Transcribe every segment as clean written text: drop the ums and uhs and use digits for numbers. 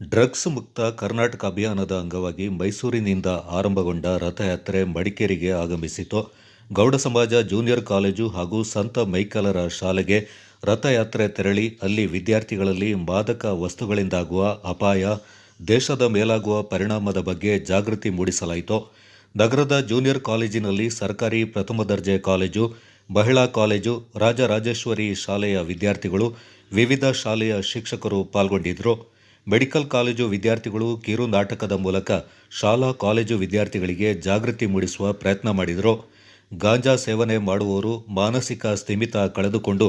Drugs ಮುಕ್ತ ಕರ್ನಾಟಕ ಅಭಿಯಾನದ ಅಂಗವಾಗಿ ಮೈಸೂರಿನಿಂದ ಆರಂಭಗೊಂಡ ರಥಯಾತ್ರೆ ಮಡಿಕೇರಿಗೆ ಆಗಮಿಸಿತು. ಗೌಡ ಸಮಾಜ ಜೂನಿಯರ್ ಕಾಲೇಜು ಹಾಗೂ ಸಂತ ಮೈಕಲರ ಶಾಲೆಗೆ ರಥಯಾತ್ರೆ ತೆರಳಿ ಅಲ್ಲಿ ವಿದ್ಯಾರ್ಥಿಗಳಲ್ಲಿ ಮಾದಕ ವಸ್ತುಗಳಿಂದಾಗುವ ಅಪಾಯ, ದೇಶದ ಮೇಲಾಗುವ ಪರಿಣಾಮದ ಬಗ್ಗೆ ಜಾಗೃತಿ ಮೂಡಿಸಲಾಯಿತು. ನಗರದ ಜೂನಿಯರ್ ಕಾಲೇಜಿನಲ್ಲಿ ಸರ್ಕಾರಿ ಪ್ರಥಮ ದರ್ಜೆ ಕಾಲೇಜು, ಮಹಿಳಾ ಕಾಲೇಜು, ರಾಜರಾಜೇಶ್ವರಿ ಶಾಲೆಯ ವಿದ್ಯಾರ್ಥಿಗಳು, ವಿವಿಧ ಶಾಲೆಯ ಶಿಕ್ಷಕರು ಪಾಲ್ಗೊಂಡಿದ್ದರು. ಮೆಡಿಕಲ್ ಕಾಲೇಜು ವಿದ್ಯಾರ್ಥಿಗಳು ಕಿರು ನಾಟಕದ ಮೂಲಕ ಶಾಲಾ ಕಾಲೇಜು ವಿದ್ಯಾರ್ಥಿಗಳಿಗೆ ಜಾಗೃತಿ ಮೂಡಿಸುವ ಪ್ರಯತ್ನ ಮಾಡಿದರು. ಗಾಂಜಾ ಸೇವನೆ ಮಾಡುವವರು ಮಾನಸಿಕ ಸ್ಥಿಮಿತ ಕಳೆದುಕೊಂಡು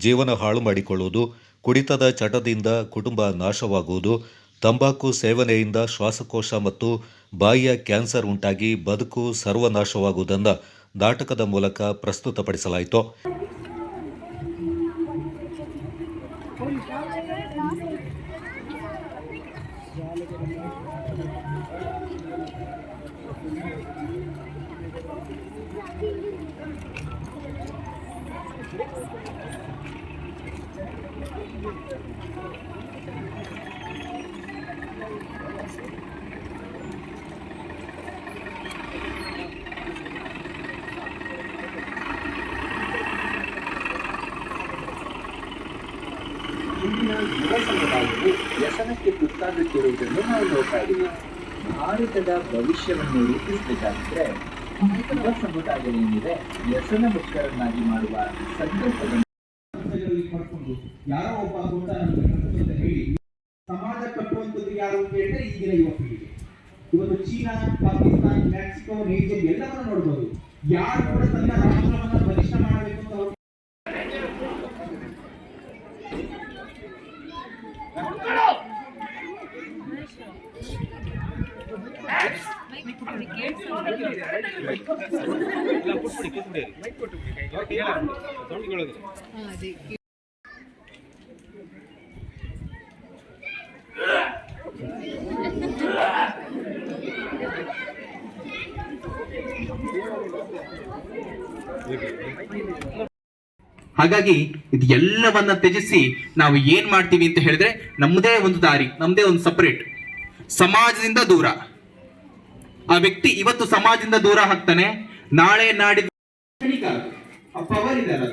ಜೀವನ ಹಾಳು ಮಾಡಿಕೊಳ್ಳುವುದು, ಕುಡಿತದ ಚಟದಿಂದ ಕುಟುಂಬ ನಾಶವಾಗುವುದು, ತಂಬಾಕು ಸೇವನೆಯಿಂದ ಶ್ವಾಸಕೋಶ ಮತ್ತು ಬಾಯಿಯ ಕ್ಯಾನ್ಸರ್ ಉಂಟಾಗಿ ಬದುಕು ಸರ್ವನಾಶವಾಗುವುದನ್ನು ನಾಟಕದ ಮೂಲಕ ಪ್ರಸ್ತುತಪಡಿಸಲಾಯಿತು. ಇಂದಿನ ಯುವ ಸಮುದಾಯವು ವ್ಯಸನಕ್ಕೆ ತುತ್ತಾಗುತ್ತಿರುವುದನ್ನು ನಾವು ನೋಡ್ತಾ ಇದ್ದೀವಿ. ಭಾರತದ ಭವಿಷ್ಯವನ್ನು ರೂಪಿಸಬೇಕಾದ್ರೆ ಯುವ ಸಮುದಾಯ ಏನಿದೆ ವ್ಯಸನ ಮುಕ್ತರನ್ನಾಗಿ ಮಾಡುವ ಸಂಕಲ್ಪವನ್ನು ಪಡ್ಕೊಂಡು ಯಾರೋ ಒಬ್ಬ ದೊಡ್ಡ ಅಂತ ಹೇಳಿ ಸಮಾಜ ಕಟ್ಟುವಂಥದ್ದು ಯಾರು ಅಂತ ಹೇಳಿದ್ರೆ ಈಗಿನ ಯುವ ಪೀಳಿಗೆ. ಇವತ್ತು ಚೀನಾ, ಪಾಕಿಸ್ತಾನ, ಮೆಕ್ಸಿಕೋ, ನೈಜೀರಿಯಾ ಎಲ್ಲವನ್ನೂ ನೋಡ್ಬೋದು. ಯಾರು ಕೂಡ ತನ್ನ ರಾಷ್ಟ್ರವನ್ನ ಬಲಿಷ್ಠ ಮಾಡಬೇಕು ಅಂತ ಹಾಗಾಗಿ ಇದು ಎಲ್ಲವನ್ನ ತ್ಯಜಿಸಿ ನಾವು ಏನ್ ಮಾಡ್ತೀವಿ ಅಂತ ಹೇಳಿದ್ರೆ ನಮ್ಮದೇ ಒಂದು ದಾರಿ, ನಮ್ಮದೇ ಒಂದು ಸಪರೇಟ್. ಸಮಾಜದಿಂದ ದೂರ ಆ ವ್ಯಕ್ತಿ ಇವತ್ತು ಸಮಾಜದಿಂದ ದೂರ ಆಗ್ತಾನೆ, ನಾಳೆ ನಾಡಿದ್ದು ಆ ಪವರ್ ಇದೆ ಅಲ್ಲ,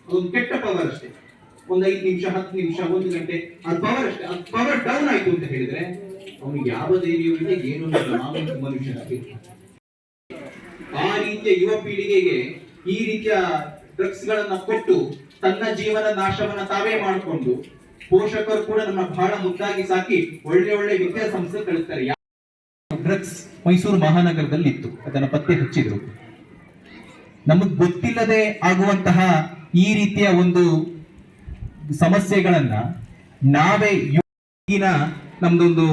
ಅದೊಂದು ಕೆಟ್ಟ ಪವರ್ ಅಷ್ಟೇ. ಒಂದು 5 ನಿಮಿಷ, 10 ನಿಮಿಷ, 1 ಗಂಟೆ ಅದು ಪವರ್ ಅಷ್ಟೇ. ಅದು ಪವರ್ ಡೌನ್ ಆಯ್ತು ಅಂತ ಹೇಳಿದ್ರೆ ಅವನಿಗೆ ಯಾವ ಧೈರ್ಯವಿದೆ, ಏನು ಮನುಷ್ಯ. ಆ ರೀತಿಯ ಯುವ ಪೀಳಿಗೆಗೆ ಈ ರೀತಿಯ ಡ್ರಗ್ಸ್ ಗಳನ್ನ ಕೊಟ್ಟು ತನ್ನ ಜೀವನ ನಾಶವನ್ನ ತಾವೇ ಮಾಡಿಕೊಂಡು, ಪೋಷಕರು ಕೂಡ ನಮ್ಮ ಬಹಳ ಮುದ್ದಾಗಿ ಸಾಕಿ ಒಳ್ಳೆ ಒಳ್ಳೆ ವಿದ್ಯಾಸಂಸ್ಥೆ ಕಳಿಸ್ತಾರೆ. ಡ್ರಗ್ಸ್ ಮೈಸೂರು ಮಹಾನಗರದಲ್ಲಿ ಇತ್ತು, ಅದನ್ನ ಪತ್ತೆ ಹಚ್ಚಿದ್ರು. ನಮಗ್ ಗೊತ್ತಿಲ್ಲದೆ ಆಗುವಂತಹ ಈ ರೀತಿಯ ಒಂದು ಸಮಸ್ಯೆಗಳನ್ನ ನಾವೇ ಈಗಿನ ನಮ್ದೊಂದು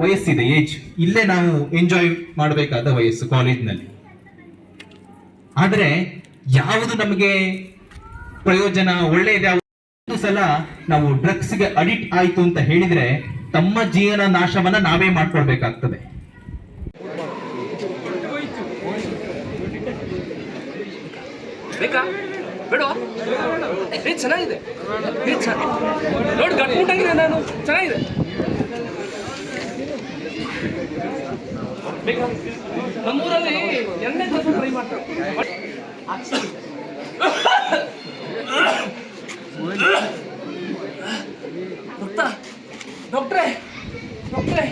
ವಯಸ್ಸಿದೆ, ಏಜ್, ಇಲ್ಲೇ ನಾವು ಎಂಜಾಯ್ ಮಾಡಬೇಕಾದ ವಯಸ್ಸು ಕಾಲೇಜ್ನಲ್ಲಿ. ಆದ್ರೆ ಯಾವುದು ನಮಗೆ ಪ್ರಯೋಜನ ಒಳ್ಳೆಯದು, ಒಂದು ಸಲ ನಾವು ಡ್ರಗ್ಸ್ಗೆ ಅಡಿಕ್ಟ್ ಆಯ್ತು ಅಂತ ಹೇಳಿದ್ರೆ ತಮ್ಮ ಜೀವನ ನಾಶವನ್ನ ನಾವೇ ಮಾಡ್ಕೊಳ್ಬೇಕಾಗ್ತದೆ. ಚೆನ್ನಾಗಿದೆ ನೋಡಿ, ಗಟ್ಮುಟ್ಟಾಗಿದೆ, ನಾನು ಚೆನ್ನಾಗಿದೆ. ನಮ್ಮೂರಲ್ಲಿ ಎಣ್ಣೆ ದೋಸೆ ಟ್ರೈ ಮಾಡ್ತಾರೆ. ಡಾಕ್ಟ್ರೇ ಡಾಕ್ಟ್ರೇ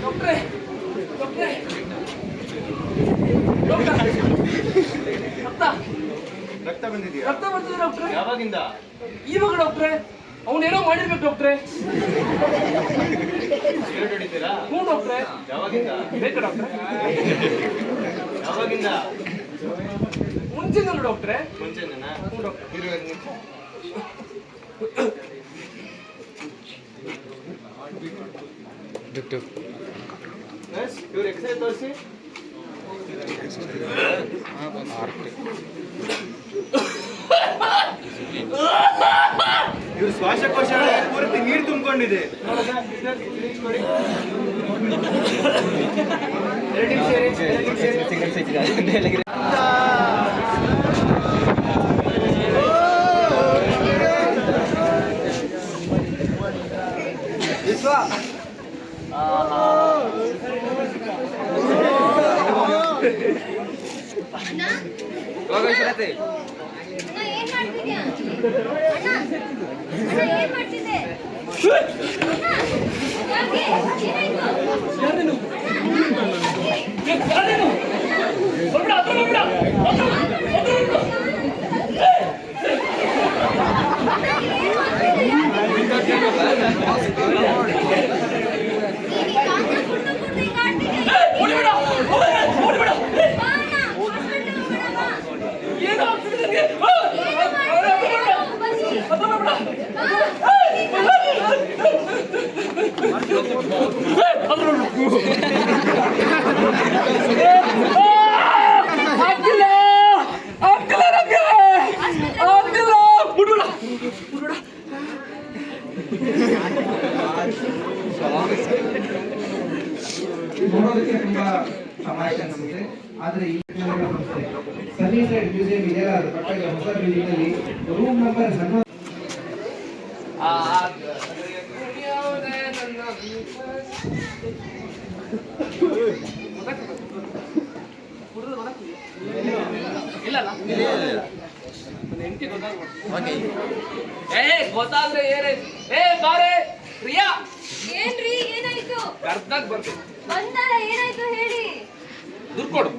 ಡಾಕ್ಟ್ರೇ ಡಾಕ್ಟ್ರೇ ರಕ್ತ ಬಂದಿದೆಯಾ? ರಕ್ತ ಬರ್ತಿದೆ ಡಾಕ್ಟ್ರೆ. ಯಾವಾಗಿಂದ? ಇವಾಗ ಡಾಕ್ಟ್ರೆ, ಅವನೇನೋ ಮಾಡಿರ್ಬೇಕು ಡಾಕ್ಟ್ರೆ. ಸಿಗರೇಟ್ ಹೊಡಿತೀರಾ? ಹ್ಞೂ ಡಾಕ್ಟ್ರೆ. ಯಾವಾಗಿಂದ? ಬೇಕಾ ಡಾಕ್ಟ್ರೆ? ಯಾವಾಗಿಂದ? ಮುಂಚೆನಲ್ಲ ಡಾಕ್ಟ್ರೆ. ಮುಂಚೆನಾ? ಹ್ಞೂ ಡಾಕ್ಟ್ರೆ. ಇವ್ರು ಎಕ್ಸೈಸ್ ತೋರಿಸಿ. ಇವ್ರ ಶ್ವಾಸಕೋಶ ಪೂರ್ತಿ ನೀರು ತುಂಬಿಕೊಂಡಿದೆ. ಅಣ್ಣ ಹೋಗೋ ಶ್ರತೆ. ಅಣ್ಣ ಏನ್ ಮಾಡ್ತಿದ್ಯಾ ಅಣ್ಣ ಅಣ್ಣ ಏನ್ ಮಾಡ್ತಿದ್ದೆ ಅಣ್ಣ ಯಾಕೆ ಏನಾಯ್ತು ನೋಡೋದಕ್ಕೆ ತುಂಬಾ ತಮಾಷೆ ಅನಿಸುತ್ತೆ. ಆದ್ರೆ ಈ ಸಂಸ್ಥೆ ಸನ್ನಿಸೈಡ್ ಮ್ಯೂಸಿಯಂ ಇದೆಯಲ್ಲ, ಅದು ಪಕ್ಕದ ಹೊಸ ಬಿಲ್ಡಿಂಗ್ ಅಲ್ಲಿ ರೂಮ್ ನಂಬರ್ 11 ಗೊತ್ತಾದ್ರೆ ಏನಾಯ್ತು? ಬಾರೆ ಪ್ರಿಯಾ, ಏನ್ರಿ ಏನಾಯ್ತು? ಅರ್ಧಕ್ ಬರ್ತೀನಿ. ಬಂದಾರ ಏನಾಯ್ತು ಹೇಳಿ. ದುಡ್ಡು ಕೊಡು.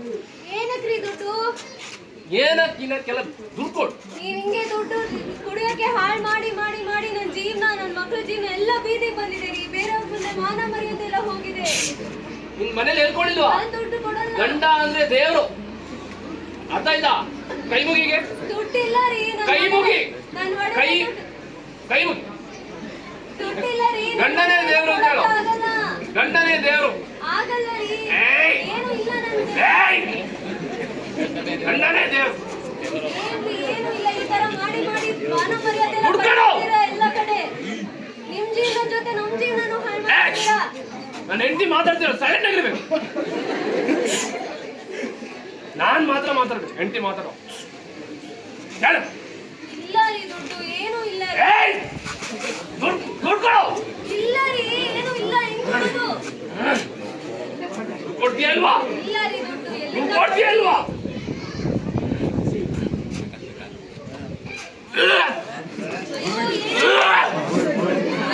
ಏನಕ್ರಿ ದುಡ್ಡು? ಏನಕ್ಕಿನಕ್ಕೆಲ್ಲ ದುಡ್ಡು ಕೊಡು. ನೀವ್ ಹಿಂಗೆ ದುಡ್ಡು ಕುಡಿಯೋಕೆ ಹಾಳು ಮಾಡಿ ಮಾಡಿ ಮಾಡಿ ನನ್ನ ಜೀವನ, ನನ್ನ ಮಕ್ಳ ಜೀವನ ಎಲ್ಲ ಬೀದಿಗೆ ಬಂದಿದೆ ರೀ. ಬೇರೆಯವ್ರ ಮುಂದೆ ಮಾನ ಮರ್ಯಾದೆ ಎಲ್ಲ ಹೋಗಿದೆ. ನಿನ್ ಮನೇಲಿ ಹೇಳ್ಕೊಂಡಿಲ್ವಾ? ನಾನ್ ದುಡ್ಡು ಕೊಡಲ್ಲ. ಗಂಡ ಅಂದ್ರೆ ದೇವ್ರು, ಅರ್ಥ ಆಯ್ತಾ? ಕೈ ಮುಗಿಗೆ ದುಡ್ಡಿಲ್ಲ ರೀ. ಕೈ ಮುಗಿ. ನನ್ ಕೈ ಕೈ ಮುಗಿ. ದುಡ್ಡಿಲ್ಲ ರೀ. ಗಂಡನೇ ದೇವ್ರು ಅಂತ ಹೇಳು. ಆಗಲ್ಲ ಗಂಡನೇ ದೇವ್ರು. ಆಗಲ್ಲ ರೀ. ಏಯ್! ಏನು ಇಲ್ಲ ನನ್ಗೆ. ಏಯ್! ಗಂಡನೇ ದೇವ್ರು. ಏನು ಇಲ್ಲ. ಈ ತರ ಮಾಡಿ ಮಾಡಿ ಮಾನ ಮರ್ಯಾದೆ ಎಲ್ಲ ಹುಡ್ಕಾಡು. ಕಳ್ಕೊತೀರಾ ಎಲ್ಲ ಕಡೆ. ನಿಮ್ ಜೀವನ ಜೊತೆ ನಮ್ ಜೀವನನು ಹಾಳು ಮಾಡ್ತೀರಾ. ನನ್ನ ಹೆಂಡತಿ ಮಾತಾಡ್ತಿರೋ ಸೈಲೆಂಟ್ ಆಗಿರ್ಬೇಕು. ನಾನ್ ಮಾತ್ರ ಮಾತಾಡ್ಬೇಕು, ಹೆಂಡತಿ ಮಾತಾಡೋ. ಹೇಳು. ಇಲ್ಲ ರೀ ದುಡ್ಡು ಏನು ಇಲ್ಲ ರೀ. ಏಯ್! ದುಡ್ಡು ಕೊಡು. ಇಲ್ಲ ರೀ ಏನು ಇಲ್ಲ. ಹೆಂಗ್ ಕೊಡೋದು? ಕೊಡ್ತೀಯ ಅಲ್ವಾ? ಇಲ್ಲ ರೀ ದುಡ್ಡು ನೀನ್ ಎಲ್ಲಿಂದ ಕೊಡ್ತೀಯ ಅಲ್ವಾ?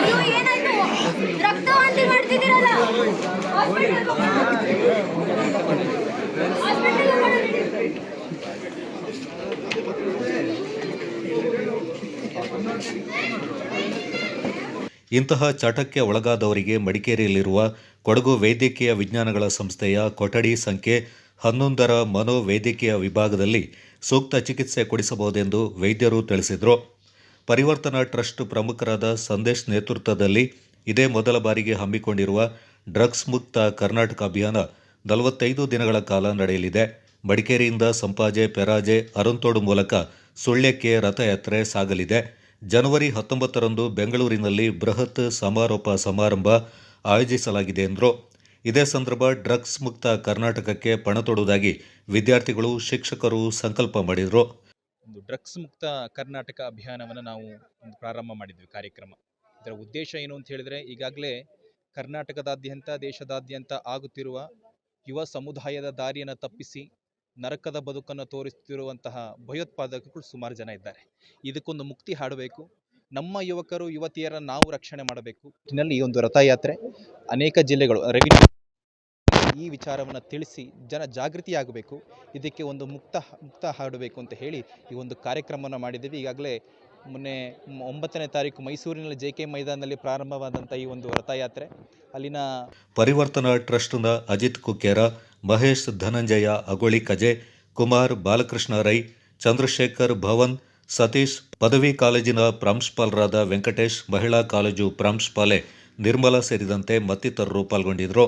ಅಯ್ಯೋ ಏನಾಯ್ತು? ರಕ್ತವಾಂತಿ ಮಾಡ್ತಿದ್ದೀರಲ್ಲ. ಹಾಸ್ಪಿಟಲ್ ಇಂತಹ ಚಟಕ್ಕೆ ಒಳಗಾದವರಿಗೆ ಮಡಿಕೇರಿಯಲ್ಲಿರುವ ಕೊಡಗು ವೈದ್ಯಕೀಯ ವಿಜ್ಞಾನಗಳ ಸಂಸ್ಥೆಯ ಕೊಠಡಿ ಸಂಖ್ಯೆ 11ರ ಮನೋವೈದ್ಯಕೀಯ ವಿಭಾಗದಲ್ಲಿ ಸೂಕ್ತ ಚಿಕಿತ್ಸೆ ಕೊಡಿಸಬಹುದೆಂದು ವೈದ್ಯರು ತಿಳಿಸಿದರು. ಪರಿವರ್ತನಾ ಟ್ರಸ್ಟ್ ಪ್ರಮುಖರಾದ ಸಂದೇಶ್ ನೇತೃತ್ವದಲ್ಲಿ ಇದೇ ಮೊದಲ ಬಾರಿಗೆ ಹಮ್ಮಿಕೊಂಡಿರುವ ಡ್ರಗ್ಸ್ ಮುಕ್ತ ಕರ್ನಾಟಕ ಅಭಿಯಾನ 45 ದಿನಗಳ ಕಾಲ ನಡೆಯಲಿದೆ. ಮಡಿಕೇರಿಯಿಂದ ಸಂಪಾಜೆ, ಪೆರಾಜೆ, ಅರಂತೋಡು ಮೂಲಕ ಸುಳ್ಯಕ್ಕೆ ರಥಯಾತ್ರೆ ಸಾಗಲಿದೆ. ಜನವರಿ 19ರಂದು ಬೆಂಗಳೂರಿನಲ್ಲಿ ಬೃಹತ್ ಸಮಾರೋಪ ಸಮಾರಂಭ ಆಯೋಜಿಸಲಾಗಿದೆ ಎಂದರು. ಇದೇ ಸಂದರ್ಭ ಡ್ರಗ್ಸ್ ಮುಕ್ತ ಕರ್ನಾಟಕಕ್ಕೆ ಪಣ ತೊಡುವುದಾಗಿ ವಿದ್ಯಾರ್ಥಿಗಳು, ಶಿಕ್ಷಕರು ಸಂಕಲ್ಪ ಮಾಡಿದರು. ಒಂದು ಡ್ರಗ್ಸ್ ಮುಕ್ತ ಕರ್ನಾಟಕ ಅಭಿಯಾನವನ್ನು ನಾವು ಒಂದು ಪ್ರಾರಂಭ ಮಾಡಿದ್ವಿ ಕಾರ್ಯಕ್ರಮ. ಇದರ ಉದ್ದೇಶ ಏನು ಅಂತ ಹೇಳಿದರೆ, ಈಗಾಗಲೇ ಕರ್ನಾಟಕದಾದ್ಯಂತ, ದೇಶದಾದ್ಯಂತ ಆಗುತ್ತಿರುವ ಯುವ ಸಮುದಾಯದ ದಾರಿಯನ್ನು ತಪ್ಪಿಸಿ ನರಕದ ಬದುಕನ್ನು ತೋರಿಸುತ್ತಿರುವಂತಹ ಭಯೋತ್ಪಾದಕರು ಸುಮಾರು ಜನ ಇದ್ದಾರೆ. ಇದಕ್ಕೊಂದು ಮುಕ್ತಿ ಹಾಡಬೇಕು. ನಮ್ಮ ಯುವಕರು, ಯುವತಿಯರನ್ನು ನಾವು ರಕ್ಷಣೆ ಮಾಡಬೇಕು. ಇದರಲ್ಲಿ ಈ ಒಂದು ರಥಯಾತ್ರೆ ಅನೇಕ ಜಿಲ್ಲೆಗಳು ಈ ವಿಚಾರವನ್ನು ತಿಳಿಸಿ ಜನ ಜಾಗೃತಿಯಾಗಬೇಕು. ಇದಕ್ಕೆ ಒಂದು ಮುಕ್ತ ಹಾಡಬೇಕು ಅಂತ ಹೇಳಿ ಈ ಒಂದು ಕಾರ್ಯಕ್ರಮವನ್ನು ಮಾಡಿದ್ದೀವಿ. ಈಗಾಗಲೇ ಮೊನ್ನೆ 9ನೇ ತಾರೀಕು ಮೈಸೂರಿನಲ್ಲಿ JK ಮೈದಾನದಲ್ಲಿ ಪ್ರಾರಂಭವಾದಂಥ ಈ ಒಂದು ರಥಯಾತ್ರೆ ಅಲ್ಲಿನ ಪರಿವರ್ತನಾ ಟ್ರಸ್ಟ್ನ ಅಜಿತ್ ಕುಕ್ಕೇರ, ಮಹೇಶ್ ಧನಂಜಯ ಅಗೋಳಿ ಕಜೆ, ಕುಮಾರ್ ಬಾಲಕೃಷ್ಣ ರೈ, ಚಂದ್ರಶೇಖರ್ ಭವನ್, ಸತೀಶ್, ಪದವಿ ಕಾಲೇಜಿನ ಪ್ರಾಂಶುಪಾಲರಾದ ವೆಂಕಟೇಶ್, ಮಹಿಳಾ ಕಾಲೇಜು ಪ್ರಾಂಶುಪಾಲೆ ನಿರ್ಮಲಾ ಸೇರಿದಂತೆ ಮತ್ತಿತರರು ಪಾಲ್ಗೊಂಡಿದ್ದರು.